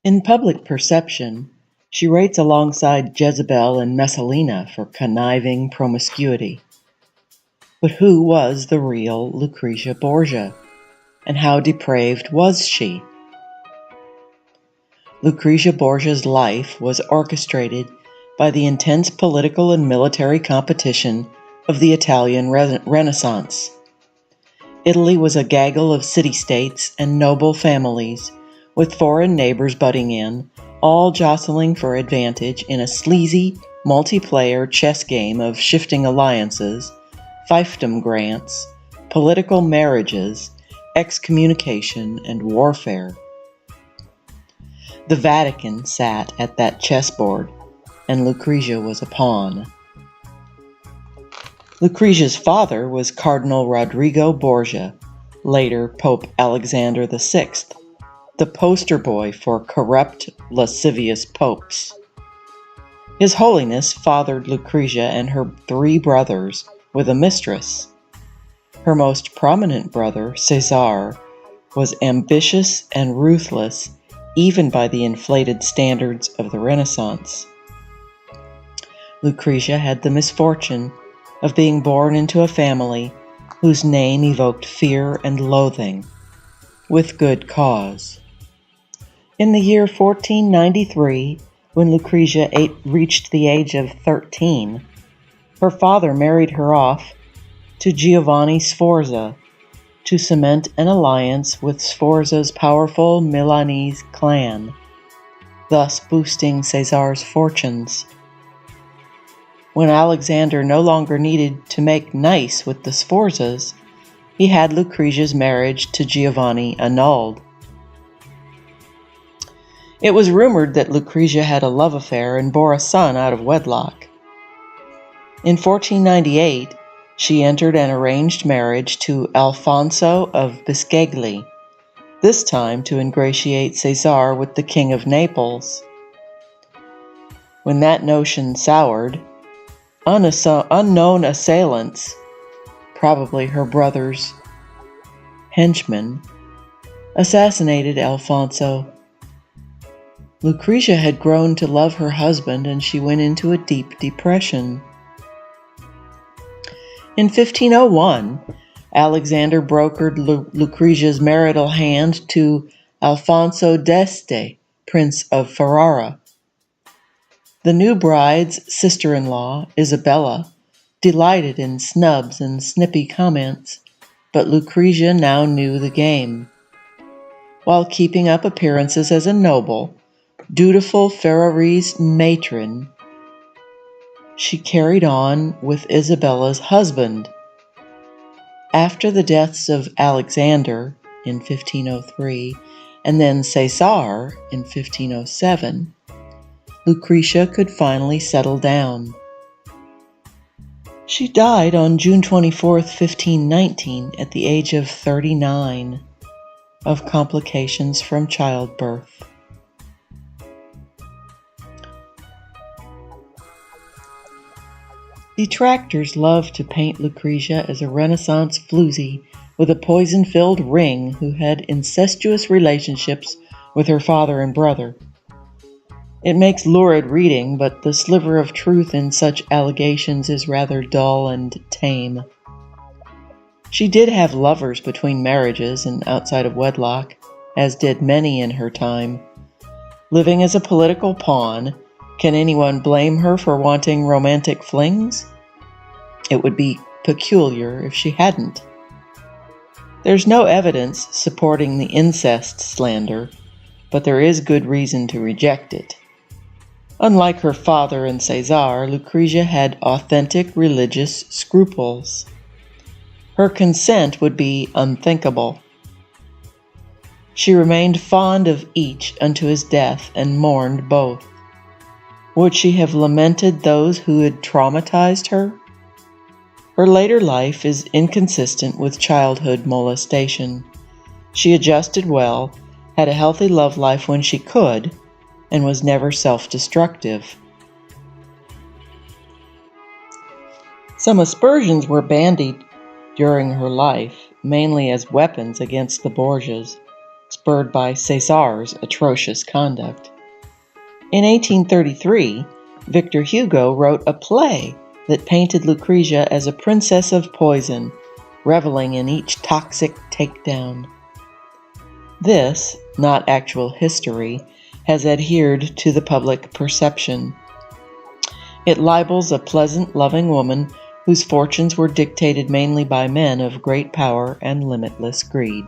In public perception, she rates alongside Jezebel and Messalina for conniving promiscuity. But who was the real Lucrezia Borgia, and how depraved was she? Lucrezia Borgia's life was orchestrated by the intense political and military competition of the Italian Renaissance. Italy was a gaggle of city-states and noble families, with foreign neighbors butting in, all jostling for advantage in a sleazy, multiplayer chess game of shifting alliances, fiefdom grants, political marriages, excommunication, and warfare. The Vatican sat at that chessboard, and Lucrezia was a pawn. Lucrezia's father was Cardinal Rodrigo Borgia, later Pope Alexander VI, the poster boy for corrupt, lascivious popes. His Holiness fathered Lucrezia and her 3 brothers with a mistress. Her most prominent brother, Cesare, was ambitious and ruthless even by the inflated standards of the Renaissance. Lucrezia had the misfortune of being born into a family whose name evoked fear and loathing, with good cause. In the year 1493, when Lucrezia reached the age of 13, her father married her off to Giovanni Sforza to cement an alliance with Sforza's powerful Milanese clan, thus boosting Cesare's fortunes. When Alexander no longer needed to make nice with the Sforzas, he had Lucrezia's marriage to Giovanni annulled. It was rumored that Lucrezia had a love affair and bore a son out of wedlock. In 1498, she entered an arranged marriage to Alfonso of Bisceglie, this time to ingratiate Cesare with the King of Naples. When that notion soured, unknown assailants, probably her brother's henchmen, assassinated Alfonso. Lucrezia had grown to love her husband, and she went into a deep depression. In 1501, Alexander brokered Lucrezia's marital hand to Alfonso d'Este, Prince of Ferrara. The new bride's sister-in-law, Isabella, delighted in snubs and snippy comments, but Lucrezia now knew the game. While keeping up appearances as a noble, dutiful Ferrarese matron, she carried on with Isabella's husband. After the deaths of Alexander in 1503 and then Cesare in 1507, Lucretia could finally settle down. She died on June 24, 1519, at the age of 39, of complications from childbirth. Detractors love to paint Lucrezia as a Renaissance floozy with a poison-filled ring who had incestuous relationships with her father and brother. It makes lurid reading, but the sliver of truth in such allegations is rather dull and tame. She did have lovers between marriages and outside of wedlock, as did many in her time. Living as a political pawn, can anyone blame her for wanting romantic flings? It would be peculiar if she hadn't. There's no evidence supporting the incest slander, but there is good reason to reject it. Unlike her father and Cesare, Lucrezia had authentic religious scruples. Her consent would be unthinkable. She remained fond of each unto his death and mourned both. Would she have lamented those who had traumatized her? Her later life is inconsistent with childhood molestation. She adjusted well, had a healthy love life when she could, and was never self-destructive. Some aspersions were bandied during her life, mainly as weapons against the Borgias. spurred by Cesare's atrocious conduct. In 1833, Victor Hugo wrote a play that painted Lucrezia as a princess of poison, reveling in each toxic takedown. This, not actual history, has adhered to the public perception. It libels a pleasant, loving woman whose fortunes were dictated mainly by men of great power and limitless greed.